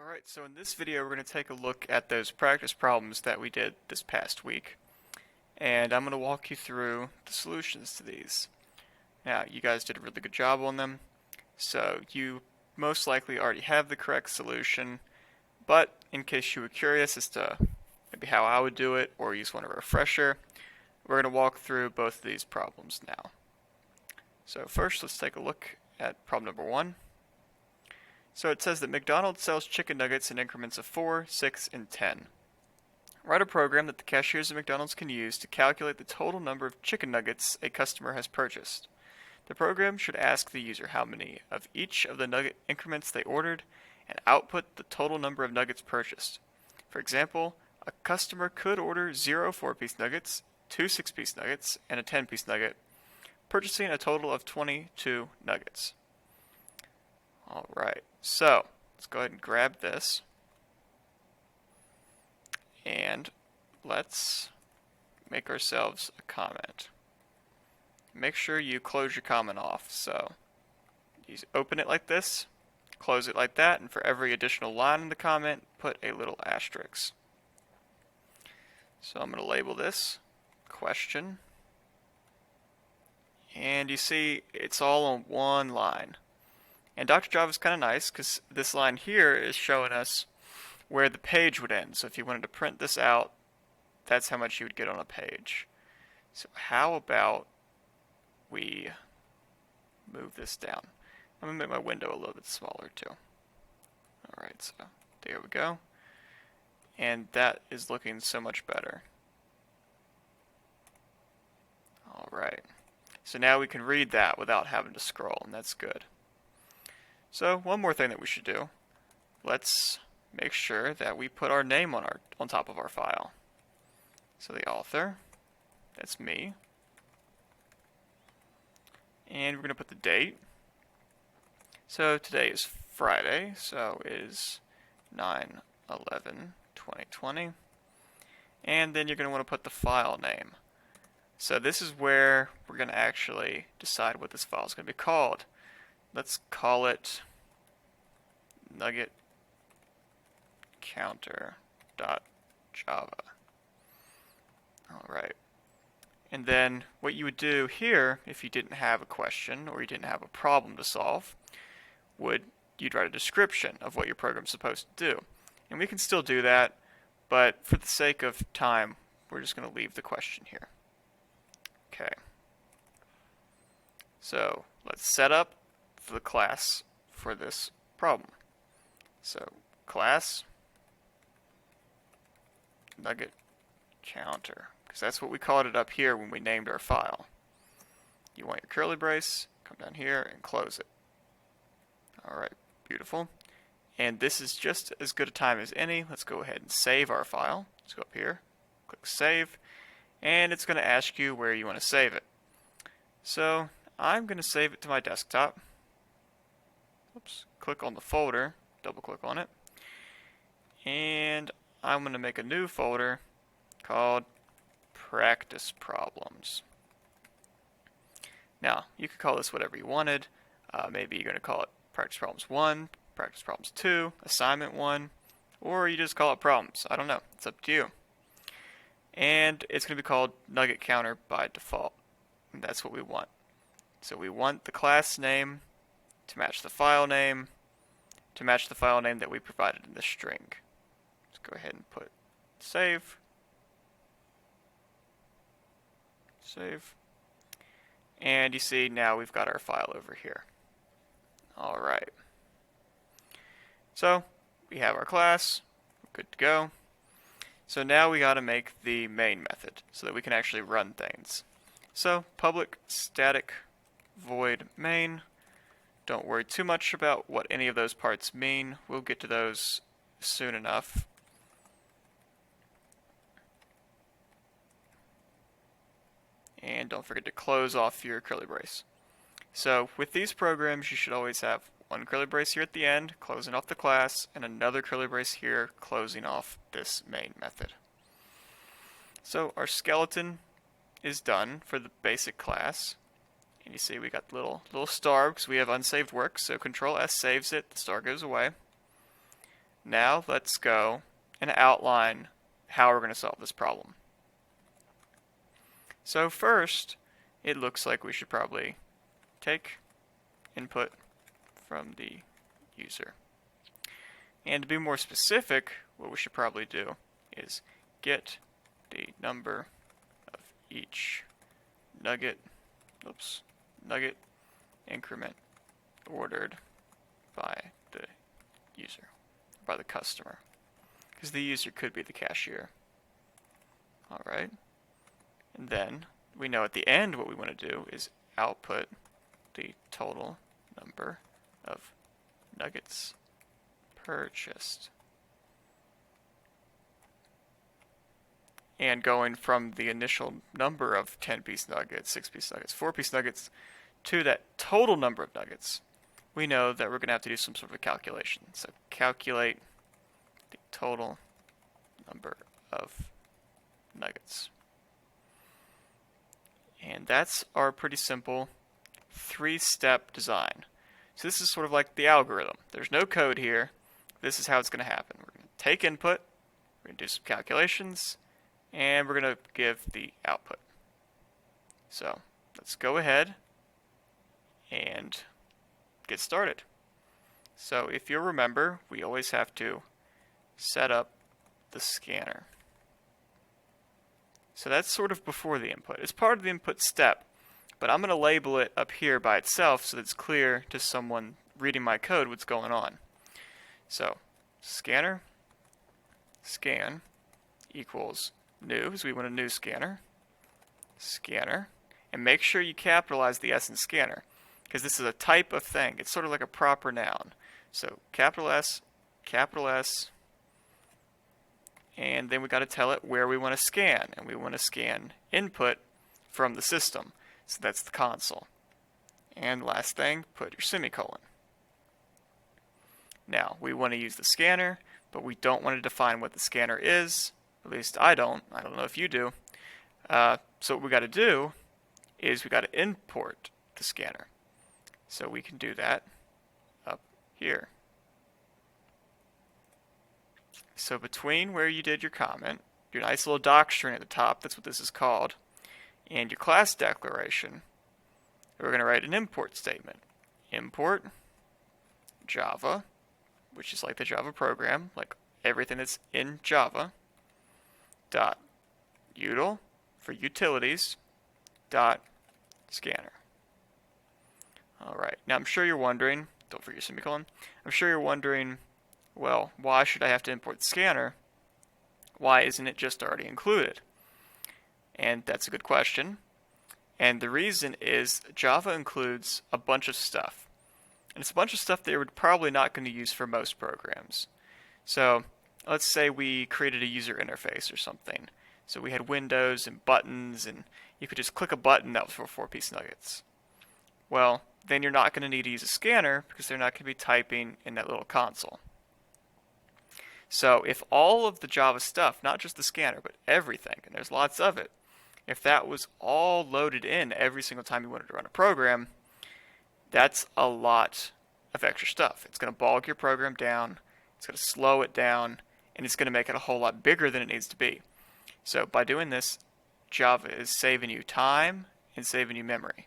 Alright, so in this video we're going to take a look at those practice problems that we did this past week. And I'm going to walk you through the solutions to these. Now, you guys did a really good job on them, so you most likely already have the correct solution, but in case you were curious as to maybe how I would do it, or you just want a refresher, we're going to walk through both of these problems now. So first, let's take a look at problem number 1. So it says that McDonald's sells chicken nuggets in increments of 4, 6, and 10. Write a program that the cashiers at McDonald's can use to calculate the total number of chicken nuggets a customer has purchased. The program should ask the user how many of each of the nugget increments they ordered and output the total number of nuggets purchased. For example, a customer could order 0 4-piece nuggets, 2 6-piece nuggets, and a 10-piece nugget, purchasing a total of 22 nuggets. Alright, so let's go ahead and grab this and let's make ourselves a comment. Make sure you close your comment off. So you open it like this, close it like that, and for every additional line in the comment, put a little asterisk. So I'm going to label this question, and you see it's all on one line. And Dr. Java is kind of nice because this line here is showing us where the page would end. So if you wanted to print this out, that's how much you would get on a page. So how about we move this down? I'm going to make my window a little bit smaller too. Alright, so there we go. And that is looking so much better. Alright, so now we can read that without having to scroll, and that's good. So one more thing that we should do, let's make sure that we put our name on top of our file. So the author, that's me, and we're going to put the date. So today is Friday, so it is 9/11/2020, and then you're going to want to put the file name. So this is where we're going to actually decide what this file is going to be called. Let's call it Nugget counter.java. Alright. And then what you would do here, if you didn't have a question or you didn't have a problem to solve, you'd write a description of what your program's supposed to do. And we can still do that, but for the sake of time, we're just going to leave the question here. Okay. So let's set up the class for this problem. So class Nugget counter, because that's what we called it up here when we named our file. You want your curly brace, come down here and close it. Alright, beautiful. And this is just as good a time as any. Let's go ahead and save our file. Let's go up here, click save, and it's going to ask you where you want to save it. So I'm going to save it to my desktop. Oops, click on the folder, double click on it, and I'm going to make a new folder called Practice Problems. Now, you could call this whatever you wanted. Maybe you're going to call it Practice Problems 1, Practice Problems 2, Assignment 1, or you just call it Problems. I don't know. It's up to you. And it's going to be called Nugget Counter by default. And that's what we want. So we want the class name to match the file name, that we provided in the string. Let's go ahead and put save. Save. And you see now we've got our file over here. Alright. So we have our class. We're good to go. So now we got to make the main method so that we can actually run things. So public static void main. Don't worry too much about what any of those parts mean. We'll get to those soon enough. And don't forget to close off your curly brace. So with these programs, you should always have one curly brace here at the end, closing off the class, and another curly brace here, closing off this main method. So our skeleton is done for the basic class. And you see we got little star because we have unsaved work, so Control S saves it, the star goes away. Now let's go and outline how we're going to solve this problem. So first, it looks like we should probably take input from the user. And to be more specific, what we should probably do is get the number of each nugget increment ordered by the user, by the customer, because the user could be the cashier. Alright, and then we know at the end what we want to do is output the total number of nuggets purchased. And going from the initial number of 10-piece nuggets, 6-piece nuggets, 4-piece nuggets, to that total number of nuggets, we know that we're going to have to do some sort of a calculation. So calculate the total number of nuggets. And that's our pretty simple 3-step design. So this is sort of like the algorithm. There's no code here. This is how it's going to happen. We're going to take input, we're going to do some calculations, and we're going to give the output. So let's go ahead and get started. So if you'll remember, we always have to set up the scanner. So that's sort of before the input. It's part of the input step, but I'm going to label it up here by itself so that it's clear to someone reading my code what's going on. So scanner, scan equals new, because we want a new scanner, scanner, and make sure you capitalize the S in scanner, because this is a type of thing. It's sort of like a proper noun. So capital S, and then we got to tell it where we want to scan, and we want to scan input from the system. So that's the console. And last thing, put your semicolon. Now, we want to use the scanner, but we don't want to define what the scanner is. At least I don't. I don't know if you do. So what we got to do is we got to import the scanner. So we can do that up here. So between where you did your comment, your nice little doc string at the top, that's what this is called, and your class declaration, we're going to write an import statement. Import Java, which is like the Java program, like everything that's in Java, dot util for utilities, dot scanner. Alright, now I'm sure you're wondering, don't forget your semicolon, I'm sure you're wondering, well, why should I have to import the scanner? Why isn't it just already included? And that's a good question. And the reason is Java includes a bunch of stuff. And it's a bunch of stuff that you're probably not going to use for most programs. So let's say we created a user interface or something. So we had windows and buttons, and you could just click a button that was for 4-piece nuggets. Well, then you're not going to need to use a scanner because they're not going to be typing in that little console. So if all of the Java stuff, not just the scanner, but everything, and there's lots of it, if that was all loaded in every single time you wanted to run a program, that's a lot of extra stuff. It's going to bog your program down, it's going to slow it down, and it's going to make it a whole lot bigger than it needs to be. So by doing this, Java is saving you time and saving you memory.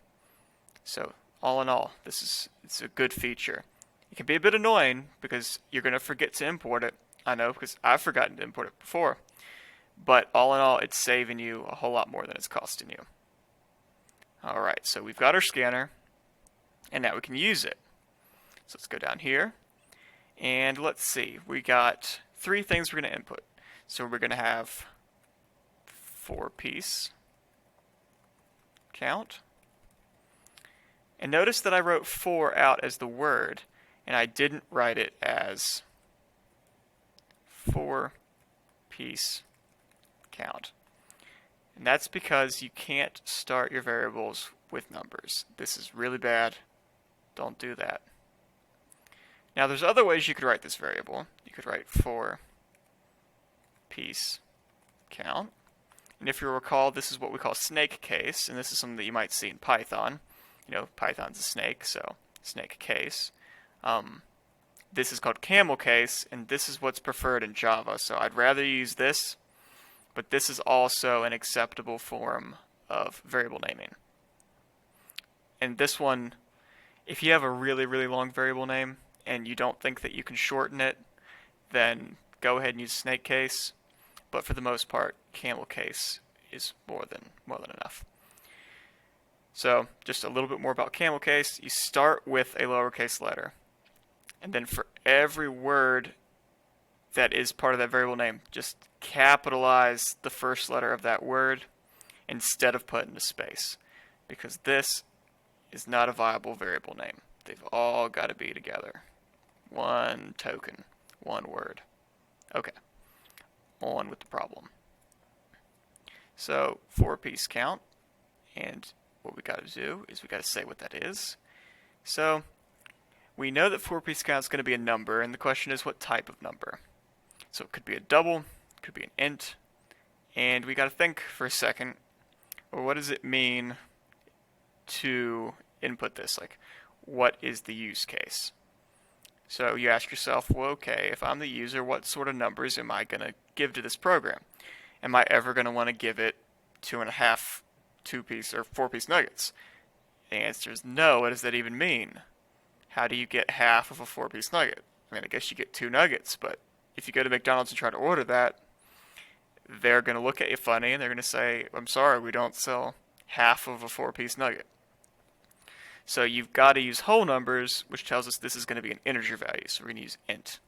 So all in all, it's a good feature. It can be a bit annoying because you're going to forget to import it. I know, because I've forgotten to import it before. But all in all, it's saving you a whole lot more than it's costing you. Alright, so we've got our scanner, and now we can use it. So let's go down here, and let's see. We got 3 things we're going to input. So we're going to have 4-piece count. And notice that I wrote 4 out as the word, and I didn't write it as 4-piece count. And that's because you can't start your variables with numbers. This is really bad. Don't do that. Now there's other ways you could write this variable. You could write 4-piece count. And if you recall, this is what we call snake case, and this is something that you might see in Python. You know, Python's a snake, so snake case. this is called camel case, and this is what's preferred in Java. So I'd rather use this, but this is also an acceptable form of variable naming. And this one, if you have a really, really long variable name and you don't think that you can shorten it, then go ahead and use snake case. But for the most part, camel case is more than enough. So just a little bit more about camel case. You start with a lowercase letter. And then for every word that is part of that variable name, just capitalize the first letter of that word instead of putting a space. Because this is not a viable variable name. They've all got to be together. One token, one word. Okay, on with the problem. So 4-piece count, and what we got to do is we got to say what that is. So we know that 4-piece count is going to be a number, and the question is what type of number. So it could be a double, it could be an int, and we got to think for a second, well, what does it mean to input this? Like, what is the use case? So you ask yourself, well, okay, if I'm the user, what sort of numbers am I going to give to this program? Am I ever going to want to give it 2.5 2-piece or 4-piece nuggets? The answer is no. What does that even mean? How do you get half of a 4-piece nugget? I mean, I guess you get 2 nuggets, but if you go to McDonald's and try to order that, they're going to look at you funny and they're going to say, I'm sorry, we don't sell half of a 4-piece nugget. So you've got to use whole numbers, which tells us this is going to be an integer value, so we're going to use int.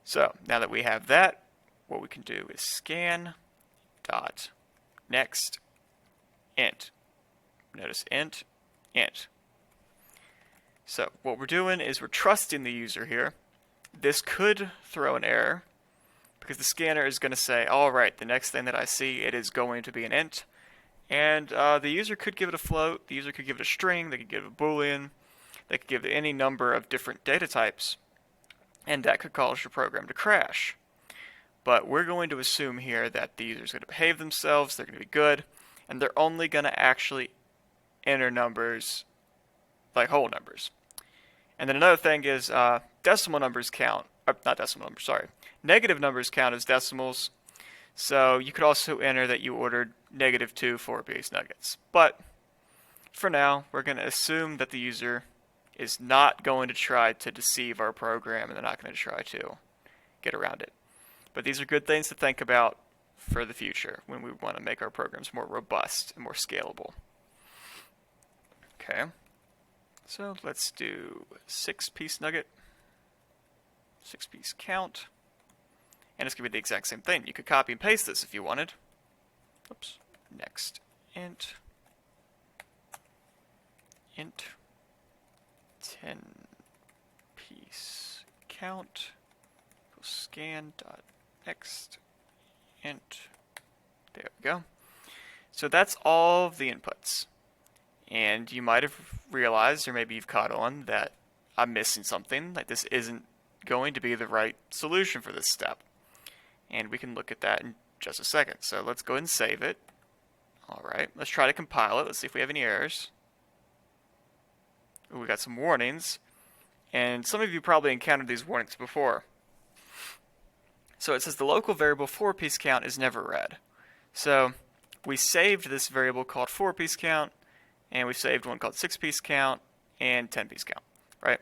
So now that we have that, what we can do is scan dot next int. Notice int. So what we're doing is we're trusting the user here. This could throw an error because the scanner is going to say, all right, the next thing that I see, it is going to be an int. And the user could give it a float, the user could give it a string, they could give it a boolean, they could give it any number of different data types, and that could cause your program to crash. But we're going to assume here that the user is going to behave themselves, they're going to be good, and they're only going to actually enter numbers like whole numbers. And then another thing is decimal numbers count, not decimal numbers, sorry, negative numbers count as decimals. So you could also enter that you ordered -2 4-piece nuggets. But for now, we're going to assume that the user is not going to try to deceive our program and they're not going to try to get around it. But these are good things to think about for the future when we want to make our programs more robust and more scalable. Okay, so let's do 6-piece nugget, 6-piece count. And it's going to be the exact same thing. You could copy and paste this if you wanted. Oops. Next int 10-piece count scan dot next int. There we go. So that's all of the inputs. And you might have realized, or maybe you've caught on, that I'm missing something. Like this isn't going to be the right solution for this step. And we can look at that in just a second. So let's go ahead and save it. Alright, let's try to compile it. Let's see if we have any errors. Ooh, we got some warnings. And some of you probably encountered these warnings before. So it says the local variable 4-piece count is never read. So we saved this variable called 4-piece count, and we saved one called 6-piece count and 10-piece count, right?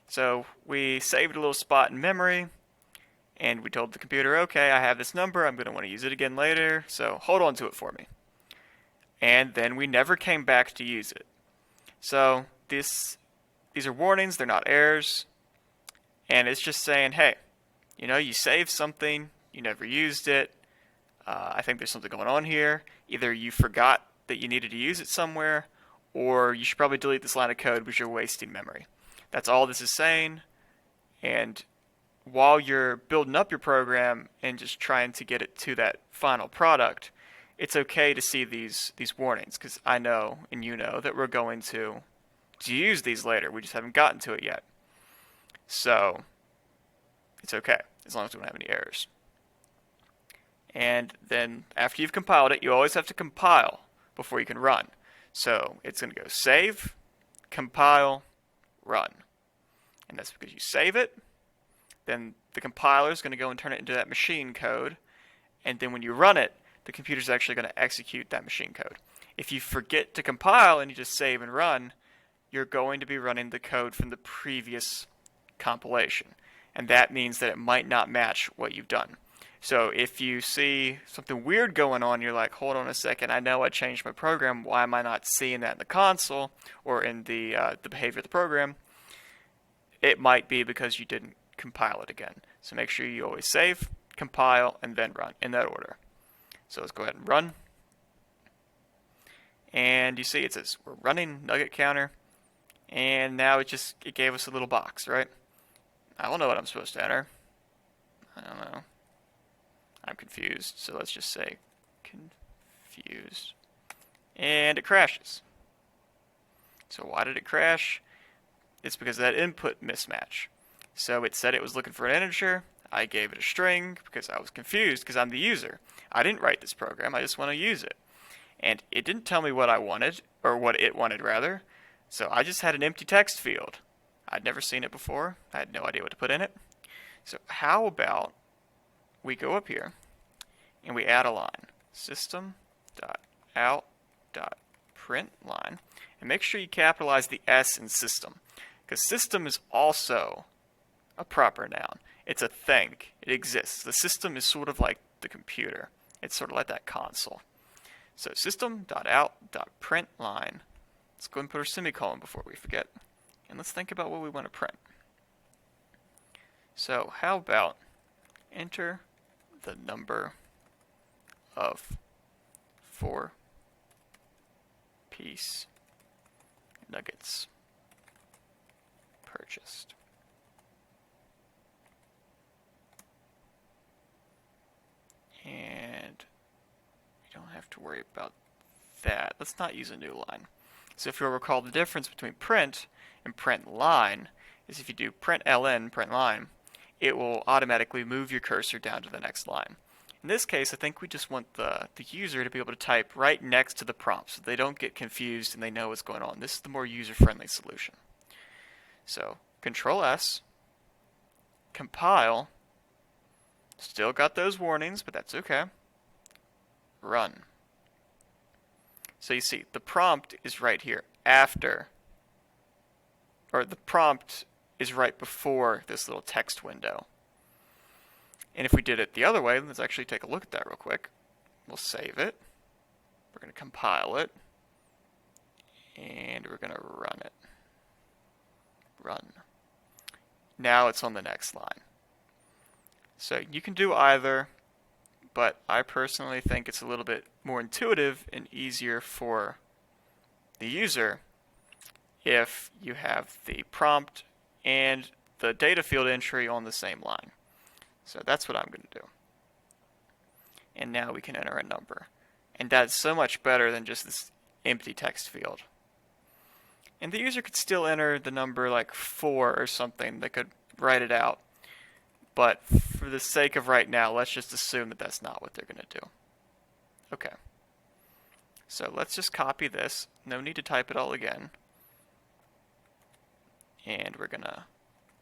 So we saved a little spot in memory, and we told the computer, okay, I have this number, I'm going to want to use it again later, so hold on to it for me. And then we never came back to use it. So these are warnings, they're not errors, and it's just saying, hey, you know, you saved something, you never used it, I think there's something going on here. Either you forgot that you needed to use it somewhere, or you should probably delete this line of code because you're wasting memory. That's all this is saying, and while you're building up your program and just trying to get it to that final product, it's okay to see these warnings, because I know, and you know, that we're going to use these later. We just haven't gotten to it yet. So it's okay, as long as we don't have any errors. And then after you've compiled it, you always have to compile before you can run. So it's going to go save, compile, run. And that's because you save it, then the compiler is going to go and turn it into that machine code, and then when you run it, the computer is actually going to execute that machine code. If you forget to compile and you just save and run, you're going to be running the code from the previous compilation. And that means that it might not match what you've done. So if you see something weird going on, you're like, hold on a second, I know I changed my program, why am I not seeing that in the console or in the behavior of the program? It might be because you didn't compile it again. So make sure you always save, compile, and then run in that order. So let's go ahead and run. And you see it says we're running Nugget counter. And now it gave us a little box, right? I don't know what I'm supposed to enter. I don't know. I'm confused. So let's just say confused. And it crashes. So why did it crash? It's because of that input mismatch. So it said it was looking for an integer. I gave it a string because I was confused because I'm the user. I didn't write this program. I just want to use it. And it didn't tell me what I wanted, or what it wanted rather. So I just had an empty text field. I'd never seen it before. I had no idea what to put in it. So how about we go up here and we add a line. System.out.println. And make sure you capitalize the S in system, because system is also a proper noun. It's a thing. It exists. The system is sort of like the computer. It's sort of like that console. So system.out.println. Let's go and put our semicolon before we forget. And let's think about what we want to print. So how about enter the number of 4-piece nuggets purchased. And we don't have to worry about that. Let's not use a new line. So if you'll recall, the difference between print and print line is if you do print ln, print line, it will automatically move your cursor down to the next line. In this case, I think we just want the user to be able to type right next to the prompt so they don't get confused and they know what's going on. This is the more user-friendly solution. So Control S, compile, still got those warnings, but that's okay. Run. So you see, the prompt is right here after, or the prompt is right before this little text window. And if we did it the other way, let's actually take a look at that real quick. We'll save it. We're going to compile it. And we're going to run it. Run. Now it's on the next line. So you can do either, but I personally think it's a little bit more intuitive and easier for the user if you have the prompt and the data field entry on the same line. So that's what I'm going to do. And now we can enter a number. And that's so much better than just this empty text field. And the user could still enter the number like 4 or something. They could write it out. But for the sake of right now, let's just assume that that's not what they're going to do. Okay. So let's just copy this. No need to type it all again. And we're going to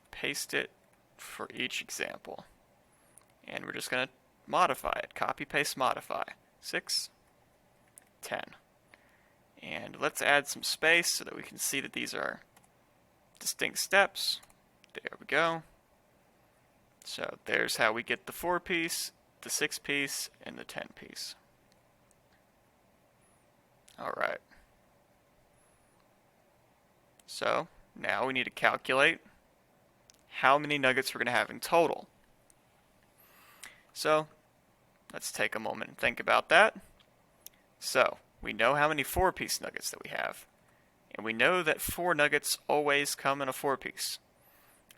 paste it for each example. And we're just going to modify it. Copy, paste, modify. 6, 10. And let's add some space so that we can see that these are distinct steps. There we go. So there's how we get the 4-piece, the 6-piece, and the 10-piece. Alright. So now we need to calculate how many nuggets we're going to have in total. So let's take a moment and think about that. So we know how many 4-piece nuggets that we have. And we know that 4 nuggets always come in a 4-piece.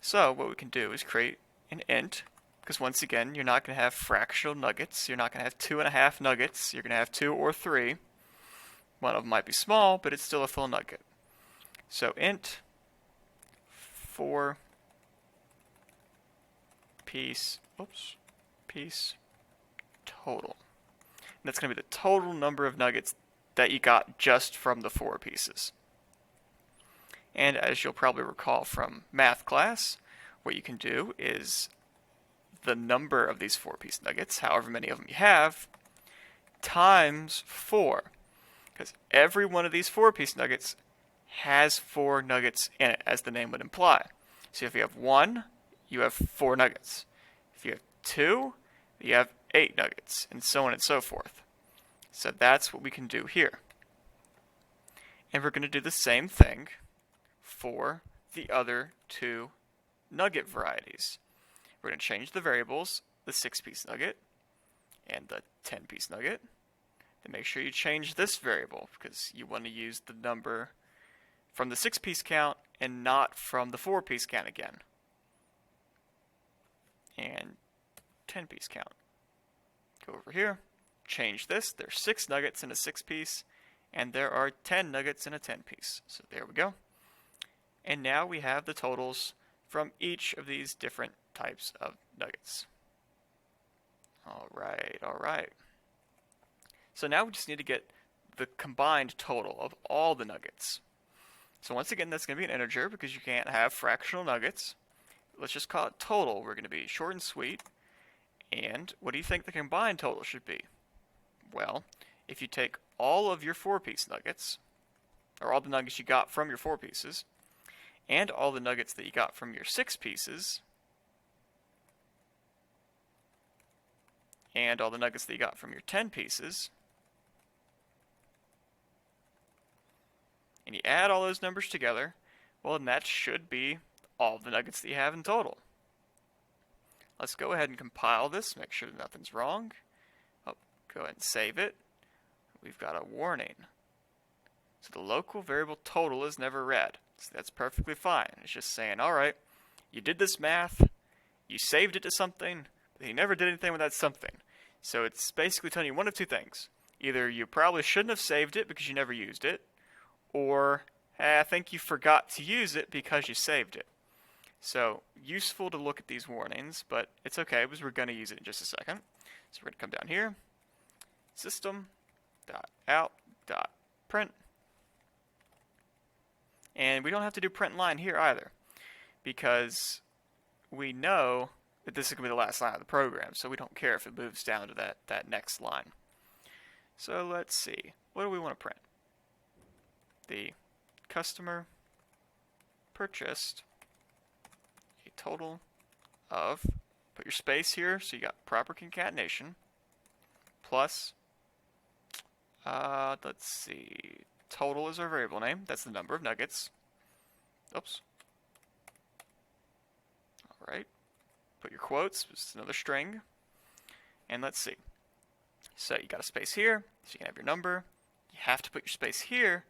So what we can do is create an int, because once again, you're not going to have fractional nuggets. You're not going to have 2.5 nuggets. You're going to have 2 or 3. One of them might be small, but it's still a full nugget. So int 4-piece, piece total. And that's going to be the total number of nuggets that you got just from the 4 pieces. And as you'll probably recall from math class, what you can do is the number of these 4-piece nuggets, however many of them you have, times 4. Because every one of these 4-piece nuggets has 4 nuggets in it, as the name would imply. So if you have 1, you have 4 nuggets. If you have 2, you have 8 nuggets, and so on and so forth. So that's what we can do here. And we're going to do the same thing for the other 2 nugget varieties. We're going to change the variables, the 6-piece nugget and the 10-piece nugget. Then make sure you change this variable because you want to use the number from the 6-piece count and not from the 4-piece count again. And 10-piece count. Go over here, change this. There's 6 nuggets in a 6-piece, and there are 10 nuggets in a 10-piece. So there we go. And now we have the totals from each of these different types of nuggets. Alright. So now we just need to get the combined total of all the nuggets. So once again, that's going to be an integer because you can't have fractional nuggets. Let's just call it total. We're going to be short and sweet. And what do you think the combined total should be? Well, if you take all of your 4-piece nuggets, or all the nuggets you got from your 4 pieces, and all the nuggets that you got from your 6 pieces, and all the nuggets that you got from your 10 pieces, and you add all those numbers together, well, then that should be all the nuggets that you have in total. Let's go ahead and compile this, make sure that nothing's wrong. Oh, go ahead and save it. We've got a warning. So the local variable total is never read. So that's perfectly fine. It's just saying, alright, you did this math, you saved it to something, but you never did anything with that something. So it's basically telling you one of 2 things. Either you probably shouldn't have saved it because you never used it, or I think you forgot to use it because you saved it. So useful to look at these warnings, but it's okay because we're going to use it in just a second. So we're going to come down here, system.out.print, and we don't have to do print line here either because we know that this is going to be the last line of the program, so we don't care if it moves down to that next line. So let's see, what do we want to print? The customer purchased a total of, put your space here so you got proper concatenation, plus, let's see, total is our variable name, that's the number of nuggets. Oops. Alright, put your quotes, it's another string, and let's see. So you got a space here, so you can have your number, you have to put your space here,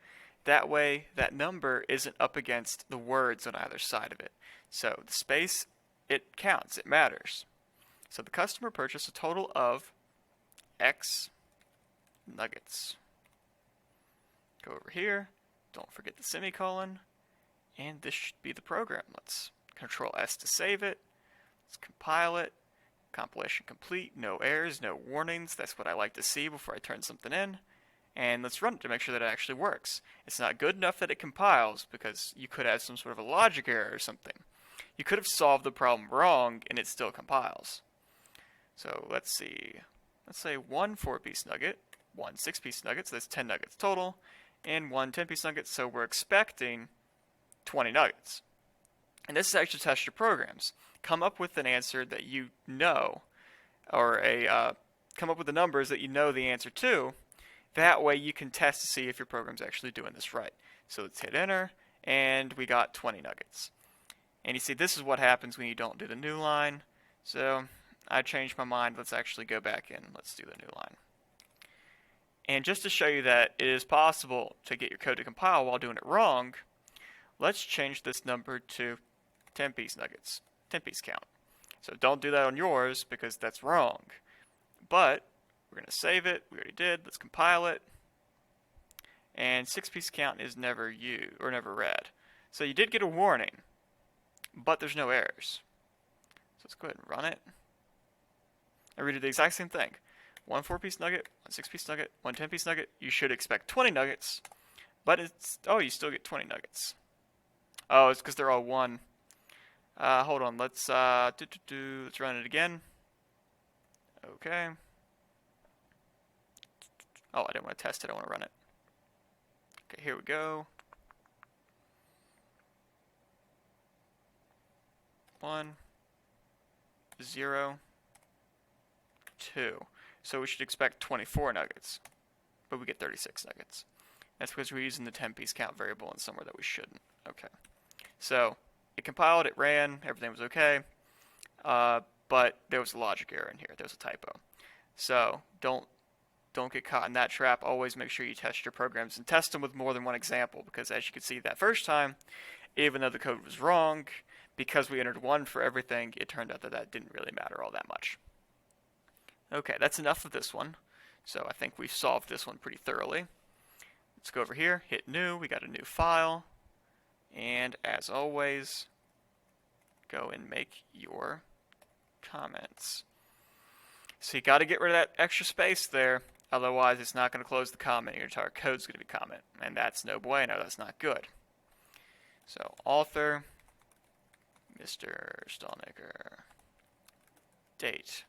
that way that number isn't up against the words on either side of it. So the space, it counts, it matters. So the customer purchased a total of X nuggets. Go over here, don't forget the semicolon, and this should be the program. Let's Control S to save it, let's compile it, compilation complete, no errors, no warnings, that's what I like to see before I turn something in. And let's run it to make sure that it actually works. It's not good enough that it compiles because you could have some sort of a logic error or something. You could have solved the problem wrong and it still compiles. So let's see. Let's say 1 4-piece nugget, 1 6-piece nugget, so that's 10 nuggets total, and 1 10-piece nugget, so we're expecting 20 nuggets. And this is actually test your programs. Come up with an answer that you know, or come up with the numbers that you know the answer to. That way you can test to see if your program's actually doing this right. So let's hit enter, and we got 20 nuggets. And you see this is what happens when you don't do the new line. So I changed my mind. Let's actually go back in. Let's do the new line. And just to show you that it is possible to get your code to compile while doing it wrong, let's change this number to 10-piece nuggets, 10-piece count. So don't do that on yours because that's wrong. But we're going to save it. We already did. Let's compile it. And 6-piece count is never used or never read. So you did get a warning, but there's no errors. So let's go ahead and run it. And we did the exact same thing. 1 4-piece nugget, 1 6-piece nugget, 1 10-piece nugget. You should expect 20 nuggets, but it's, oh, you still get 20 nuggets. Oh, it's because they're all 1. Hold on. Let's run it again. Okay. Oh, I didn't want to test it. I want to run it. Okay, here we go. 1, 0, 2. So we should expect 24 nuggets, but we get 36 nuggets. That's because we're using the 10-piece count variable in somewhere that we shouldn't. Okay. So it compiled, it ran, everything was okay, but there was a logic error in here. There was a typo. So don't get caught in that trap. Always make sure you test your programs and test them with more than one example, because as you could see that first time, even though the code was wrong, because we entered 1 for everything, it turned out that that didn't really matter all that much. Okay, that's enough of this one. So I think we've solved this one pretty thoroughly. Let's go over here, hit new, we got a new file, and as always, go and make your comments. So you got to get rid of that extra space there, otherwise it's not going to close the comment, your entire code's going to be comment, and that's no bueno, that's not good. So author, Mr. Stallnaker, date.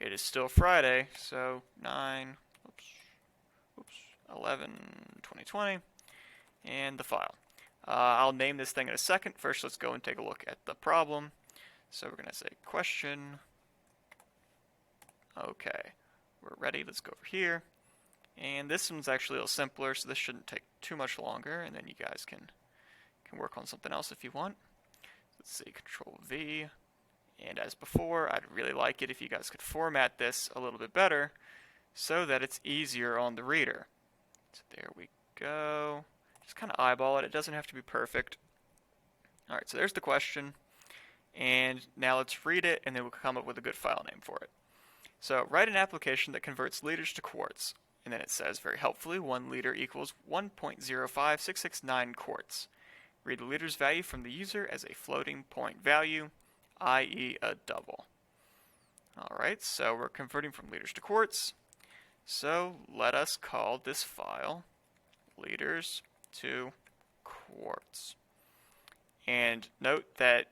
It is still Friday, so 11/2020, and the file. I'll name this thing in a second. First, let's go and take a look at the problem. So we're going to say question. Okay, we're ready. Let's go over here. And this one's actually a little simpler, so this shouldn't take too much longer, and then you guys can work on something else if you want. Let's see, Control V. And as before, I'd really like it if you guys could format this a little bit better so that it's easier on the reader. So there we go. Just kind of eyeball it. It doesn't have to be perfect. Alright, so there's the question. And now let's read it, and then we'll come up with a good file name for it. So write an application that converts liters to quarts. And then it says, very helpfully, 1 liter equals 1.05669 quarts. Read the liters value from the user as a floating point value, i.e. a double. Alright, so we're converting from liters to quarts. So let us call this file Liters2Quarts. And note that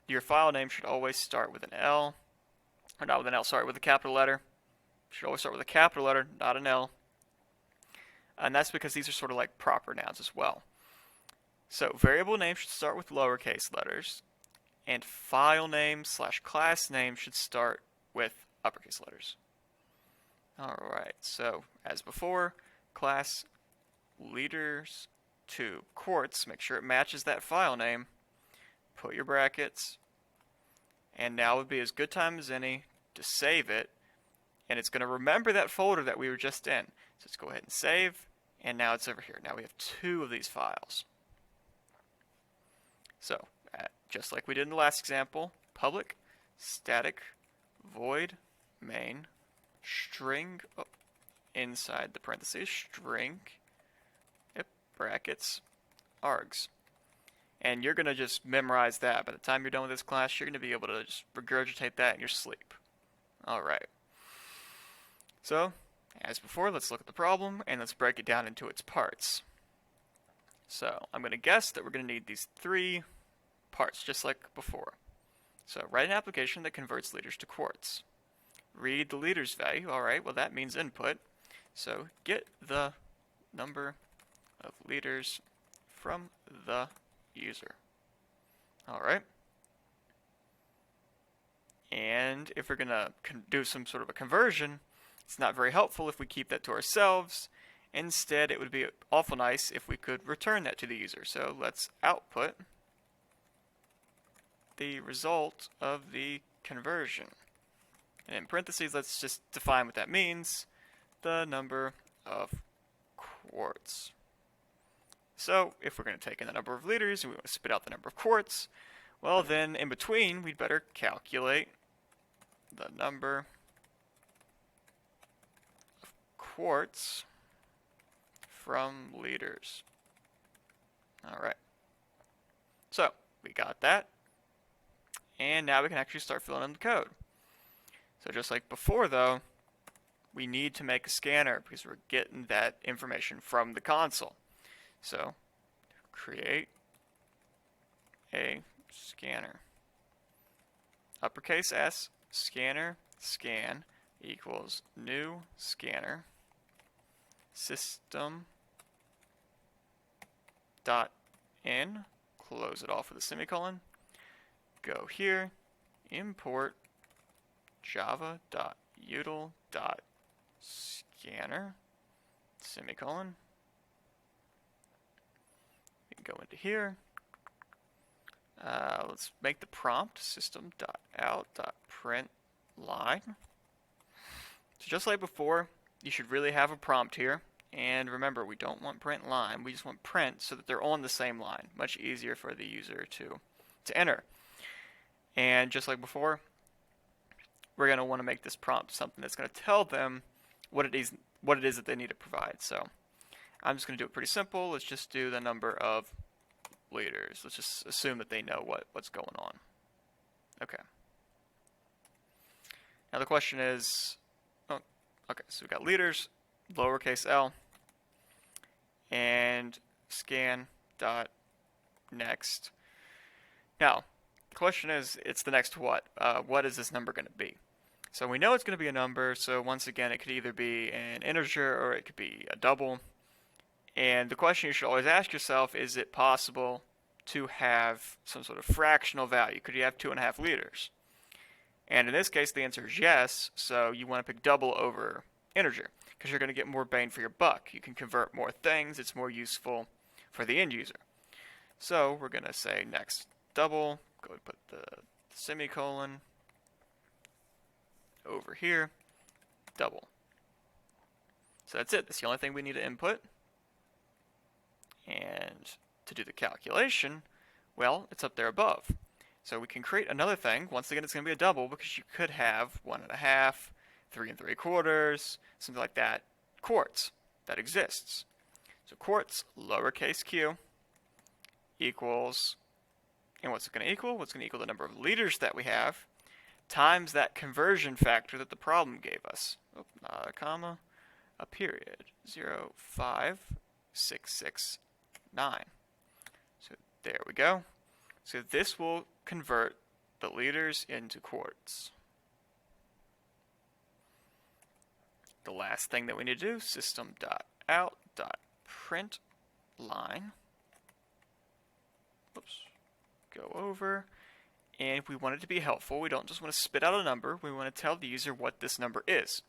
your file name should always start with an L. Or not with an L, sorry, with a capital letter. Should always start with a capital letter, not an L. And that's because these are sort of like proper nouns as well. So variable name should start with lowercase letters, and file name / class name should start with uppercase letters. Alright, so as before, class Liters2Quarts, make sure it matches that file name, put your brackets, and now would be as good time as any to save it, and it's going to remember that folder that we were just in. So let's go ahead and save, and now it's over here. Now we have 2 of these files. So, just like we did in the last example, public static void main string, inside the parentheses, string, brackets, args. And you're going to just memorize that. By the time you're done with this class, you're going to be able to just regurgitate that in your sleep. Alright. So, as before, let's look at the problem, and let's break it down into its parts. So, I'm going to guess that we're going to need these 3 parts, just like before. So, write an application that converts liters to quarts. Read the liters value. Alright, well that means input. So, get the number of liters from the user. Alright. And if we're going to do some sort of a conversion, it's not very helpful if we keep that to ourselves. Instead, it would be awful nice if we could return that to the user. So let's output the result of the conversion. And in parentheses, let's just define what that means. The number of quarts. So if we're going to take in the number of liters and we want to spit out the number of quarts, well then in between we'd better calculate the number of quarts from liters. Alright. So we got that. And now we can actually start filling in the code. So just like before though, we need to make a scanner because we're getting that information from the console. So create a scanner. Uppercase S, scanner, scan, equals new scanner, system dot in, close it off with a semicolon, go here, import java.util.scanner, semicolon. We can go into here. Let's make the prompt system.out.println. So just like before, you should really have a prompt here. And remember, we don't want print line. We just want print so that they're on the same line. Much easier for the user to enter. And just like before, we're going to want to make this prompt something that's going to tell them what it is that they need to provide. So I'm just going to do it pretty simple. Let's just do the number of liters. Let's just assume that they know what's going on. Okay. Now the question is, okay, so we've got liters, lowercase l, and scan dot next. Now, the question is, it's the next what? What is this number going to be? So we know it's going to be a number, so once again, it could either be an integer or it could be a double. And the question you should always ask yourself, is it possible to have some sort of fractional value? Could you have 2.5 liters? And in this case, the answer is yes, so you want to pick double over integer, because you're going to get more bang for your buck. You can convert more things, it's more useful for the end user. So we're going to say next double, go and put the semicolon over here, double. So that's it, that's the only thing we need to input. And to do the calculation, well, it's up there above. So we can create another thing. Once again, it's going to be a double because you could have 1.5, 3 3/4, something like that, quarts, that exists. So quarts, lowercase q, equals, and what's it going to equal? What's going to equal the number of liters that we have times that conversion factor that the problem gave us. Oh, not a comma, a period, 0.5669. So there we go. So this will convert the liters into quarts. The last thing that we need to do, system.out.println. Oops. Go over. And if we want it to be helpful, we don't just want to spit out a number, we want to tell the user what this number is.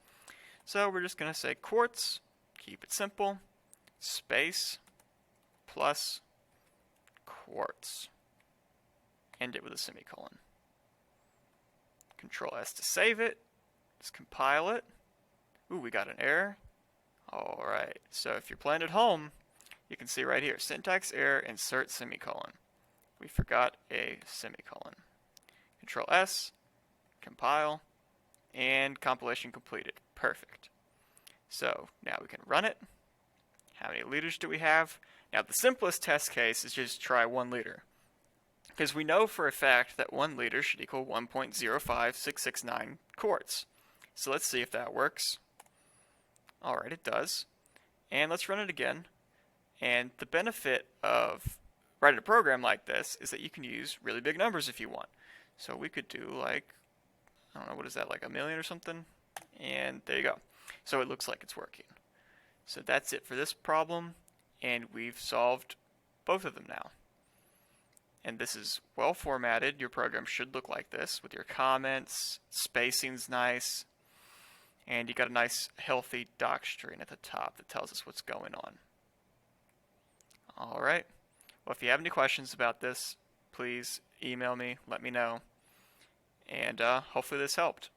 So we're just going to say quarts, keep it simple, space, plus quarts. End it with a semicolon. Control S to save it. Let's compile it. Ooh, we got an error. Alright, so if you're playing at home, you can see right here, syntax error, insert semicolon. We forgot a semicolon. Control S, compile, and compilation completed. Perfect. So now we can run it. How many liters do we have? Now the simplest test case is just try 1 liter. Because we know for a fact that 1 liter should equal 1.05669 quarts. So let's see if that works. Alright, it does. And let's run it again. And the benefit of writing a program like this is that you can use really big numbers if you want. So we could do like, I don't know, what is that, like 1 million or something? And there you go. So it looks like it's working. So that's it for this problem. And we've solved both of them now. And this is well formatted. Your program should look like this with your comments, spacing's nice, and you got a nice healthy docstring at the top that tells us what's going on. Alright, well if you have any questions about this, please email me, let me know, and hopefully this helped.